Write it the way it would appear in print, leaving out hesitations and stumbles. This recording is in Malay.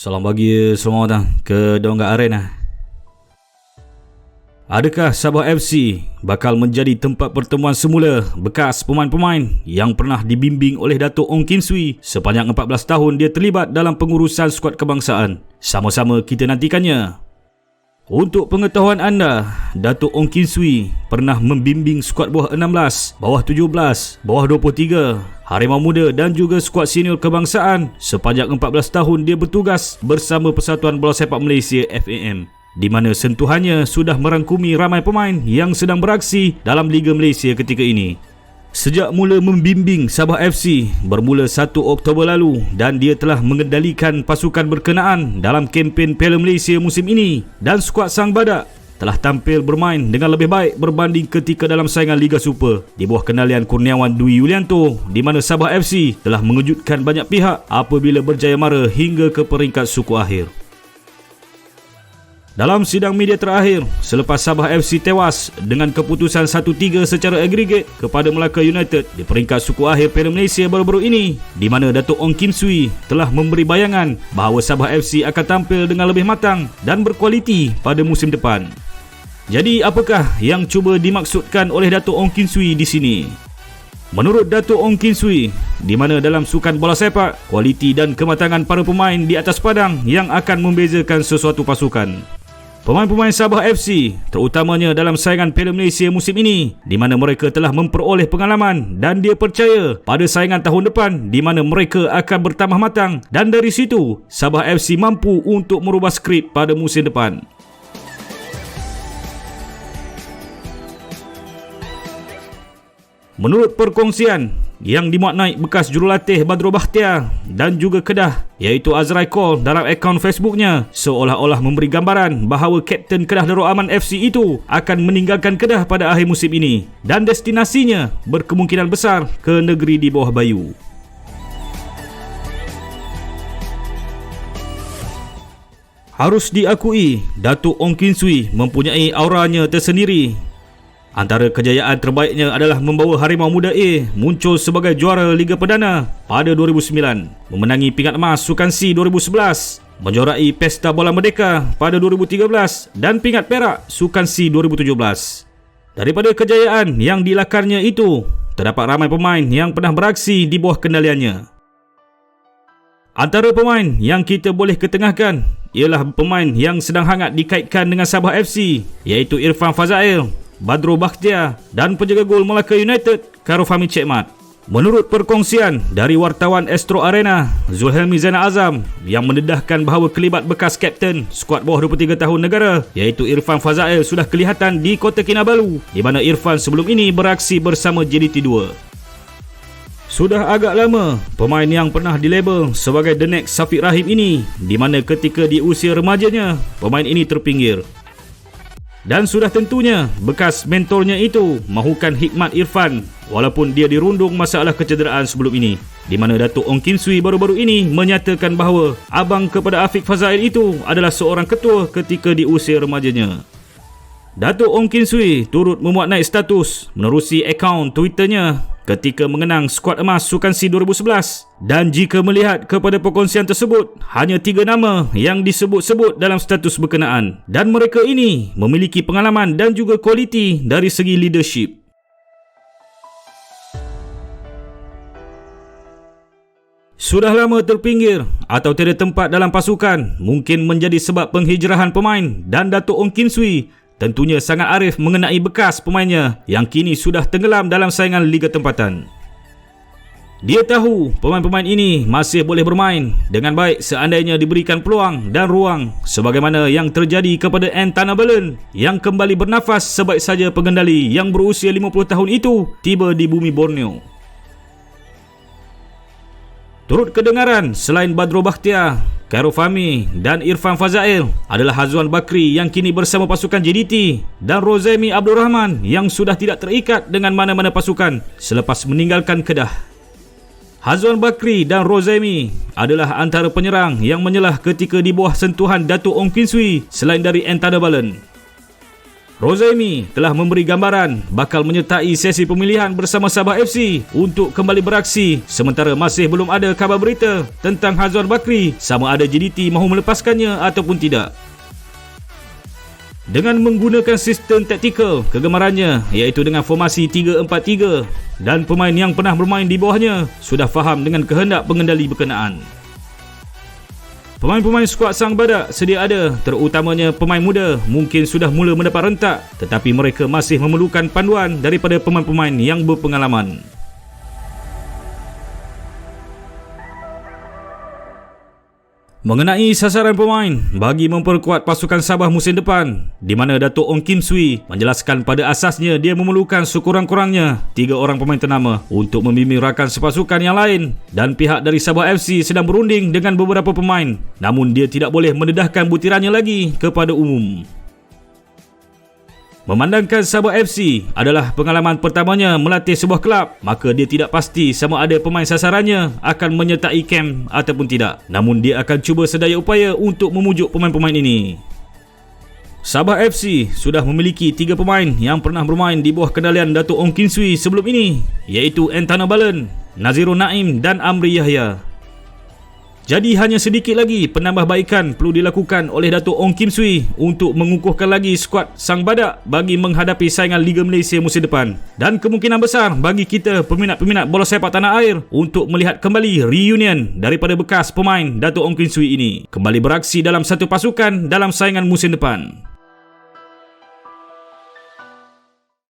Salam pagi, selamat datang ke Donggak Arena. Adakah Sabah FC bakal menjadi tempat pertemuan semula bekas pemain-pemain yang pernah dibimbing oleh Datuk Ong Kim Swee sepanjang 14 tahun dia terlibat dalam pengurusan skuad kebangsaan? Sama-sama kita nantikannya. Untuk pengetahuan anda, Datuk Ong Kim Swee pernah membimbing skuad bawah 16, bawah 17, bawah 23, Harimau Muda dan juga skuad senior kebangsaan sepanjang 14 tahun dia bertugas bersama Persatuan Bola Sepak Malaysia FAM, di mana sentuhannya sudah merangkumi ramai pemain yang sedang beraksi dalam Liga Malaysia ketika ini. Sejak mula membimbing Sabah FC bermula 1 Oktober lalu dan dia telah mengendalikan pasukan berkenaan dalam kempen Piala Malaysia musim ini, dan skuad Sang Badak telah tampil bermain dengan lebih baik berbanding ketika dalam saingan Liga Super di bawah kendalian Kurniawan Dwi Yulianto, di mana Sabah FC telah mengejutkan banyak pihak apabila berjaya mara hingga ke peringkat suku akhir. Dalam sidang media terakhir selepas Sabah FC tewas dengan keputusan 1-3 secara agregat kepada Melaka United di peringkat suku akhir Piala Malaysia baru-baru ini, di mana Datuk Ong Kim Swee telah memberi bayangan bahawa Sabah FC akan tampil dengan lebih matang dan berkualiti pada musim depan. Jadi apakah yang cuba dimaksudkan oleh Datuk Ong Kim Swee di sini? Menurut Datuk Ong Kim Swee, di mana dalam sukan bola sepak, kualiti dan kematangan para pemain di atas padang yang akan membezakan sesuatu pasukan. Pemain-pemain Sabah FC, terutamanya dalam saingan Piala Malaysia musim ini, di mana mereka telah memperoleh pengalaman dan dia percaya pada saingan tahun depan di mana mereka akan bertambah matang, dan dari situ Sabah FC mampu untuk merubah skrip pada musim depan. Menurut perkongsian yang dimaknai bekas jurulatih Badrul Bakhtiar dan juga Kedah, iaitu Azrai Call dalam akaun Facebooknya, seolah-olah memberi gambaran bahawa Kapten Kedah Darul Aman FC itu akan meninggalkan Kedah pada akhir musim ini dan destinasinya berkemungkinan besar ke negeri di bawah Bayu. Harus diakui, Datuk Ong Kim Swee mempunyai auranya tersendiri. Antara kejayaan terbaiknya adalah membawa Harimau Muda A muncul sebagai juara Liga Perdana pada 2009, memenangi pingat emas Sukan C 2011, menjuarai Pesta Bola Merdeka pada 2013 dan pingat perak Sukan C 2017. Daripada kejayaan yang dilakarnya itu, terdapat ramai pemain yang pernah beraksi di bawah kendaliannya. Antara pemain yang kita boleh ketengahkan ialah pemain yang sedang hangat dikaitkan dengan Sabah FC, iaitu Irfan Fazail, Badrul Bakhtiar dan penjaga gol Melaka United Karofami Cekmat. Menurut perkongsian dari wartawan Astro Arena, Zulhelmi Zainal Azam, yang mendedahkan bahawa kelibat bekas kapten skuad bawah 23 tahun negara iaitu Irfan Fazail sudah kelihatan di Kota Kinabalu, di mana Irfan sebelum ini beraksi bersama JDT2. Sudah agak lama pemain yang pernah dilabel sebagai The Next Safiq Rahim ini, di mana ketika di usia remajanya pemain ini terpinggir. Dan sudah tentunya bekas mentornya itu mahukan hikmat Irfan walaupun dia dirundung masalah kecederaan sebelum ini, di mana Datuk Ong Kim Swee baru-baru ini menyatakan bahawa abang kepada Afiq Fazail itu adalah seorang ketua ketika di usia remajanya. Datuk Ong Kim Swee turut memuat naik status menerusi akaun Twitternya ketika mengenang skuad emas Sukan C 2011, dan jika melihat kepada perkongsian tersebut, hanya 3 nama yang disebut-sebut dalam status berkenaan, dan mereka ini memiliki pengalaman dan juga kualiti dari segi leadership. Sudah lama terpinggir atau tiada tempat dalam pasukan mungkin menjadi sebab penghijrahan pemain, dan Datuk Ong Kim Swee tentunya sangat arif mengenai bekas pemainnya yang kini sudah tenggelam dalam saingan Liga Tempatan. Dia tahu pemain-pemain ini masih boleh bermain dengan baik seandainya diberikan peluang dan ruang, sebagaimana yang terjadi kepada Antana Belen yang kembali bernafas sebaik saja pengendali yang berusia 50 tahun itu tiba di bumi Borneo. Turut kedengaran selain Badrul Bakhtiar, Karofami dan Irfan Fazail adalah Hazwan Bakri yang kini bersama pasukan JDT dan Rozaimi Abdul Rahman yang sudah tidak terikat dengan mana-mana pasukan selepas meninggalkan Kedah. Hazwan Bakri dan Rozaimi adalah antara penyerang yang menyelah ketika di bawah sentuhan Datuk Ong Kim Swee selain dari Antana Belen. Rozaimi telah memberi gambaran bakal menyertai sesi pemilihan bersama Sabah FC untuk kembali beraksi, sementara masih belum ada khabar berita tentang Hazwan Bakri sama ada JDT mahu melepaskannya ataupun tidak. Dengan menggunakan sistem taktikal kegemarannya iaitu dengan formasi 3-4-3 dan pemain yang pernah bermain di bawahnya sudah faham dengan kehendak pengendali berkenaan. Pemain-pemain skuad Sang Badak sedia ada, terutamanya pemain muda mungkin sudah mula mendapat rentak, tetapi mereka masih memerlukan panduan daripada pemain-pemain yang berpengalaman. Mengenai sasaran pemain bagi memperkuat pasukan Sabah musim depan, di mana Datuk Ong Kim Swee menjelaskan pada asasnya dia memerlukan sekurang-kurangnya 3 orang pemain ternama untuk membimbing rakan sepasukan yang lain, dan pihak dari Sabah FC sedang berunding dengan beberapa pemain, namun dia tidak boleh mendedahkan butirannya lagi kepada umum. Memandangkan Sabah FC adalah pengalaman pertamanya melatih sebuah kelab, maka dia tidak pasti sama ada pemain sasarannya akan menyertai kem ataupun tidak. Namun dia akan cuba sedaya upaya untuk memujuk pemain-pemain ini. Sabah FC sudah memiliki 3 pemain yang pernah bermain di bawah kendalian Datuk Ong Kim Swee sebelum ini, iaitu Antana Balen, Nazirul Naim dan Amri Yahya. Jadi hanya sedikit lagi penambahbaikan perlu dilakukan oleh Datuk Ong Kim Swee untuk mengukuhkan lagi skuad Sang Badak bagi menghadapi saingan Liga Malaysia musim depan. Dan kemungkinan besar bagi kita peminat-peminat bola sepak tanah air untuk melihat kembali reunion daripada bekas pemain Datuk Ong Kim Swee ini kembali beraksi dalam satu pasukan dalam saingan musim depan.